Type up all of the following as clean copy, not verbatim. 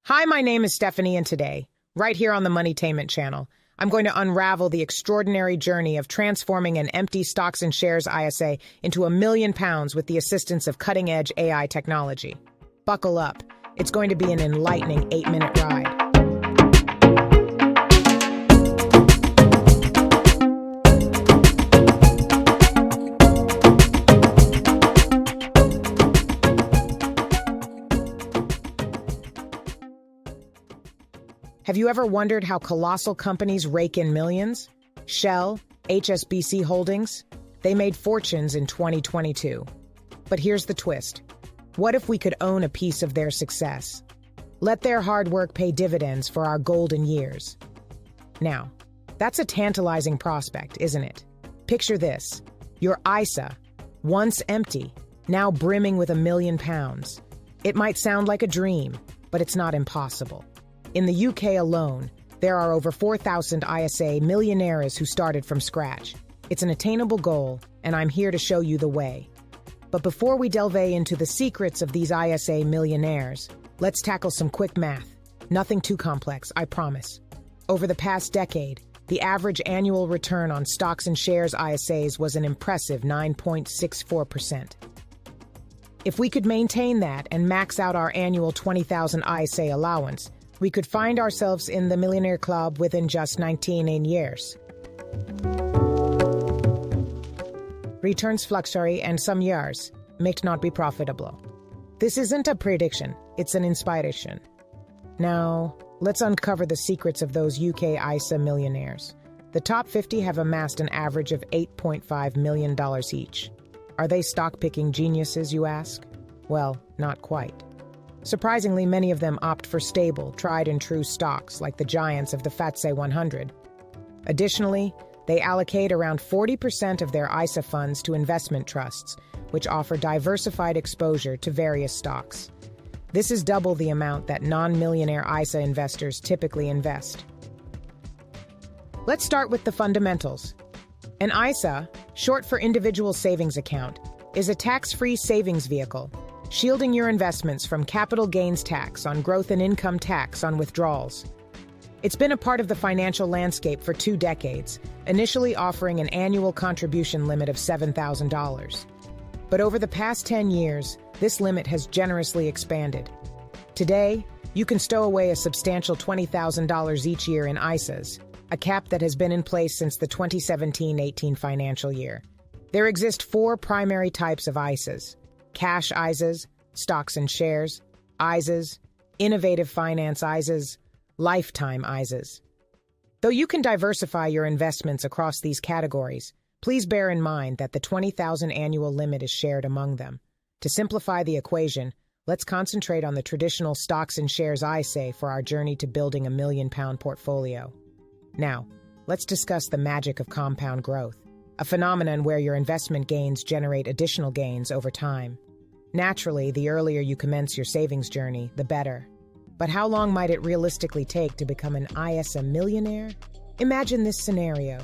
Hi, my name is Stephanie, and today, right here on the Moneytainment channel, I'm going to unravel the extraordinary journey of transforming an empty stocks and shares ISA into £1 million with the assistance of cutting-edge AI technology. Buckle up. It's going to be an enlightening 8-minute ride. Have you ever wondered how colossal companies rake in millions? Shell, HSBC Holdings, they made fortunes in 2022. But here's the twist. What if we could own a piece of their success? Let their hard work pay dividends for our golden years. Now, that's a tantalizing prospect, isn't it? Picture this. Your ISA, once empty, now brimming with £1 million. It might sound like a dream, but it's not impossible. In the UK alone, there are over 4,000 ISA millionaires who started from scratch. It's an attainable goal, and I'm here to show you the way. But before we delve into the secrets of these ISA millionaires, let's tackle some quick math. Nothing too complex, I promise. Over the past decade, the average annual return on stocks and shares ISAs was an impressive 9.64%. If we could maintain that and max out our annual 20,000 ISA allowance, we could find ourselves in the Millionaire Club within just 19 years. Returns fluctuate and some years may not be profitable. This isn't a prediction, it's an inspiration. Now, let's uncover the secrets of those UK ISA millionaires. The top 50 have amassed an average of $8.5 million each. Are they stock-picking geniuses, you ask? Well, not quite. Surprisingly, many of them opt for stable, tried-and-true stocks like the giants of the FTSE 100. Additionally, they allocate around 40% of their ISA funds to investment trusts, which offer diversified exposure to various stocks. This is double the amount that non-millionaire ISA investors typically invest. Let's start with the fundamentals. An ISA, short for Individual Savings Account, is a tax-free savings vehicle, shielding your investments from capital gains tax on growth and income tax on withdrawals. It's been a part of the financial landscape for 2 decades, initially offering an annual contribution limit of $7,000. But over the past 10 years, this limit has generously expanded. Today, you can stow away a substantial $20,000 each year in ISAs, a cap that has been in place since the 2017-18 financial year. There exist 4 primary types of ISAs: cash ISAs, stocks and shares, ISAs, innovative finance ISAs, lifetime ISAs. Though you can diversify your investments across these categories, please bear in mind that the 20,000 annual limit is shared among them. To simplify the equation, let's concentrate on the traditional stocks and shares ISA for our journey to building a £1 million portfolio. Now, let's discuss the magic of compound growth, a phenomenon where your investment gains generate additional gains over time. Naturally, the earlier you commence your savings journey, the better. But how long might it realistically take to become an ISA millionaire? Imagine this scenario.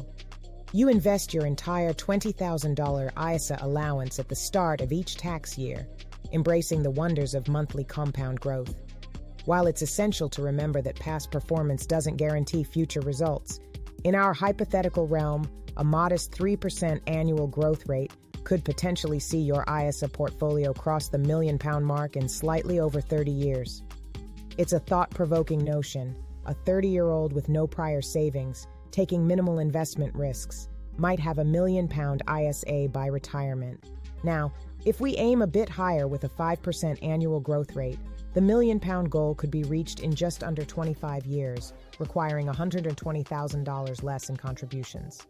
You invest your entire $20,000 ISA allowance at the start of each tax year, embracing the wonders of monthly compound growth. While it's essential to remember that past performance doesn't guarantee future results, in our hypothetical realm, a modest 3% annual growth rate could potentially see your ISA portfolio cross the £1 million mark in slightly over 30 years. It's a thought-provoking notion. A 30-year-old with no prior savings, taking minimal investment risks, might have a £1 million ISA by retirement. Now, if we aim a bit higher with a 5% annual growth rate, the £1 million goal could be reached in just under 25 years, requiring $120,000 less in contributions.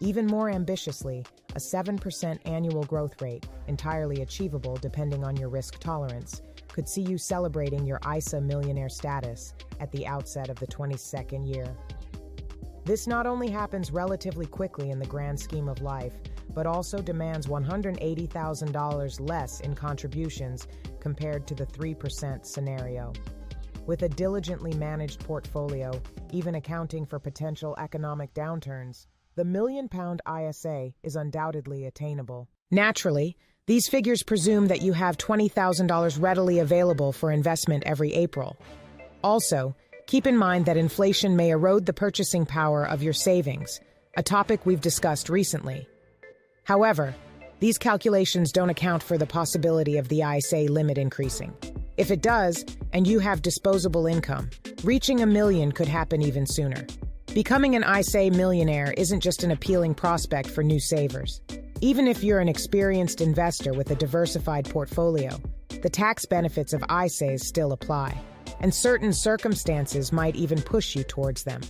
Even more ambitiously, a 7% annual growth rate, entirely achievable depending on your risk tolerance, could see you celebrating your ISA millionaire status at the outset of the 22nd year. This not only happens relatively quickly in the grand scheme of life, but also demands $180,000 less in contributions compared to the 3% scenario. With a diligently managed portfolio, even accounting for potential economic downturns, the £1 million ISA is undoubtedly attainable. Naturally, these figures presume that you have $20,000 readily available for investment every April. Also, keep in mind that inflation may erode the purchasing power of your savings, a topic we've discussed recently. However, these calculations don't account for the possibility of the ISA limit increasing. If it does, and you have disposable income, reaching $1 million could happen even sooner. Becoming an ISA millionaire isn't just an appealing prospect for new savers. Even if you're an experienced investor with a diversified portfolio, the tax benefits of ISAs still apply, and certain circumstances might even push you towards them.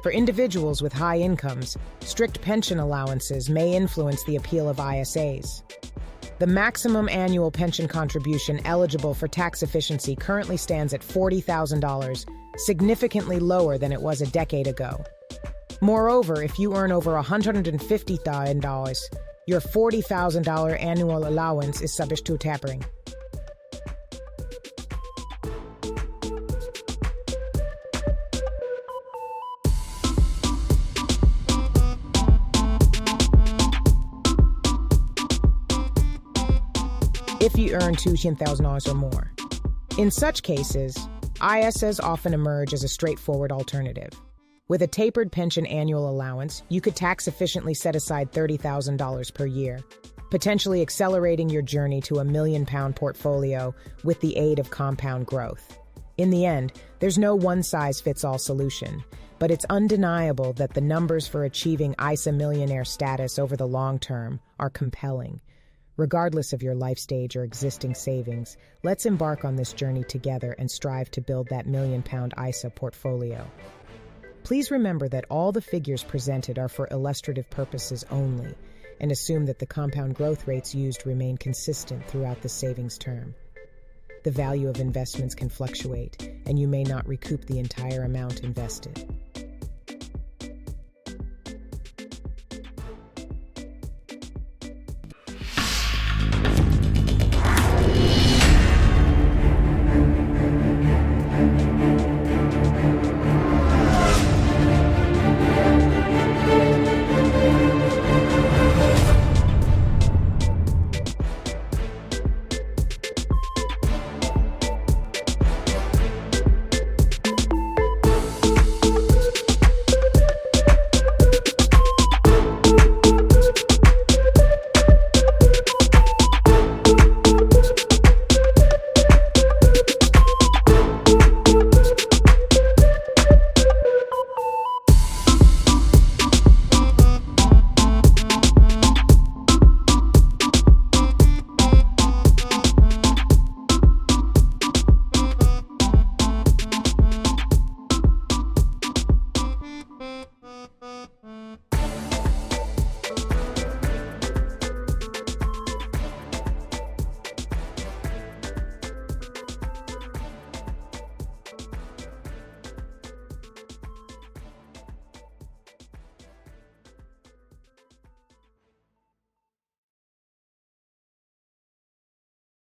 For individuals with high incomes, strict pension allowances may influence the appeal of ISAs. The maximum annual pension contribution eligible for tax efficiency currently stands at $40,000, significantly lower than it was a decade ago. Moreover, if you earn over $150,000, your $40,000 annual allowance is subject to tapering. If you earn $200,000 or more. In such cases, ISAs often emerge as a straightforward alternative. With a tapered pension annual allowance, you could tax-efficiently set aside $30,000 per year, potentially accelerating your journey to a £1 million portfolio with the aid of compound growth. In the end, there's no one-size-fits-all solution, but it's undeniable that the numbers for achieving ISA millionaire status over the long term are compelling. Regardless of your life stage or existing savings, let's embark on this journey together and strive to build that £1 million ISA portfolio. Please remember that all the figures presented are for illustrative purposes only, and assume that the compound growth rates used remain consistent throughout the savings term. The value of investments can fluctuate, and you may not recoup the entire amount invested.